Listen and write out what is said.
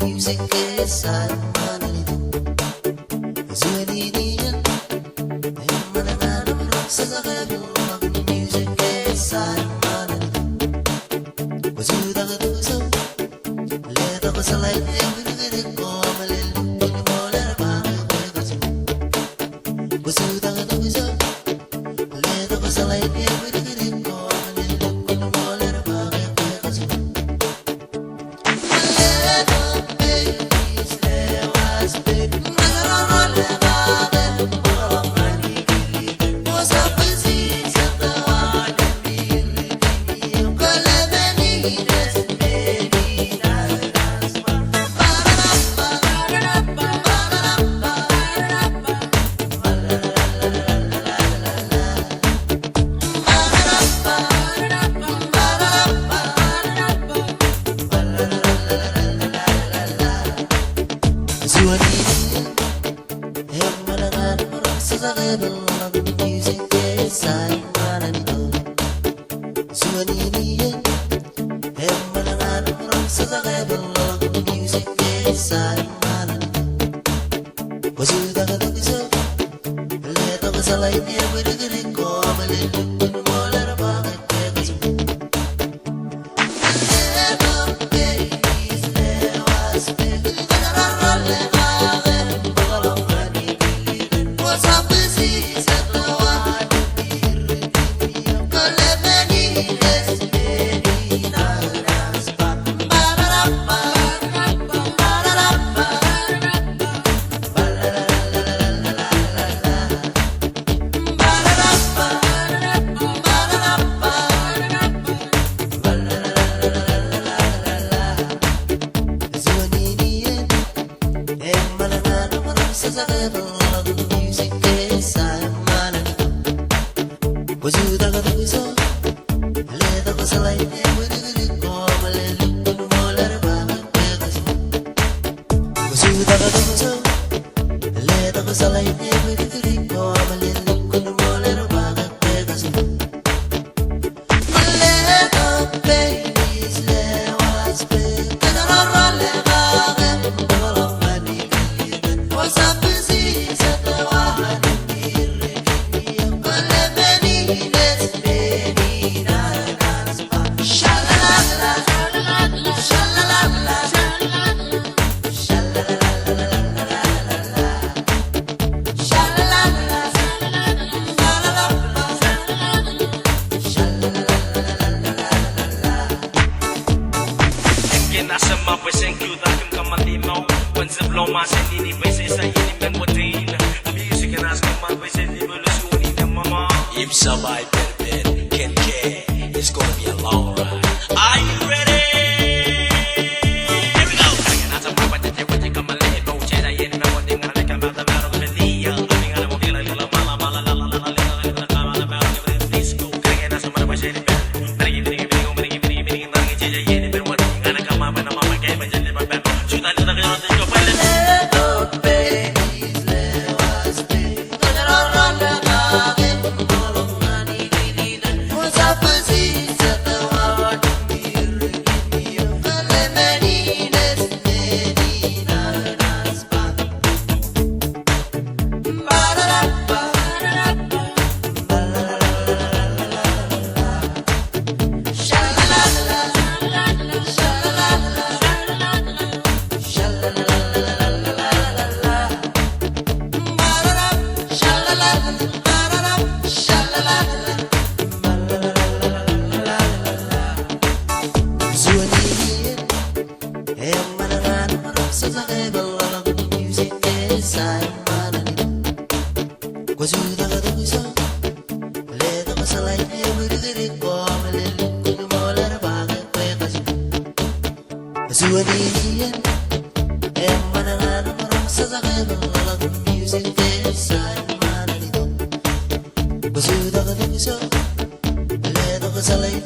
Music is money. Zuanidian, Mananam, Sazagadu, music is money. Was you the Gaduso? Let us like every come a little more than was you the Gaduso? Let us like every come a little more than music is was you the Gaduso? Let us like every come a little more than was you the Gaduso? Let us like every come a little more than was you the Gaduso? Let us like every come a little more than let the babies let us be. What's up, busy? Set the water. Pues en Cuba que un camalino, cuando se ploma se tiene veces ahí en botina. Music and ask my pues en evolution in the mama. If somebody can care, it's gonna be a long ride. Are you ready? Here we go. Kaya nasa mga pati with the kamalin, go chera yen na mo ding na kamata meron ng dia. Aming alam mo dila lila mala mala la la la la la la la meron ng disco. Kaya nasa mga pues en Bring yen pero what ngana kama na mama kay majali ba pero chuta na kayo natin ko pala. What's up, busy? Set the water. music inside mana dito. Gusto daw ka dito, ledo ka sa lain,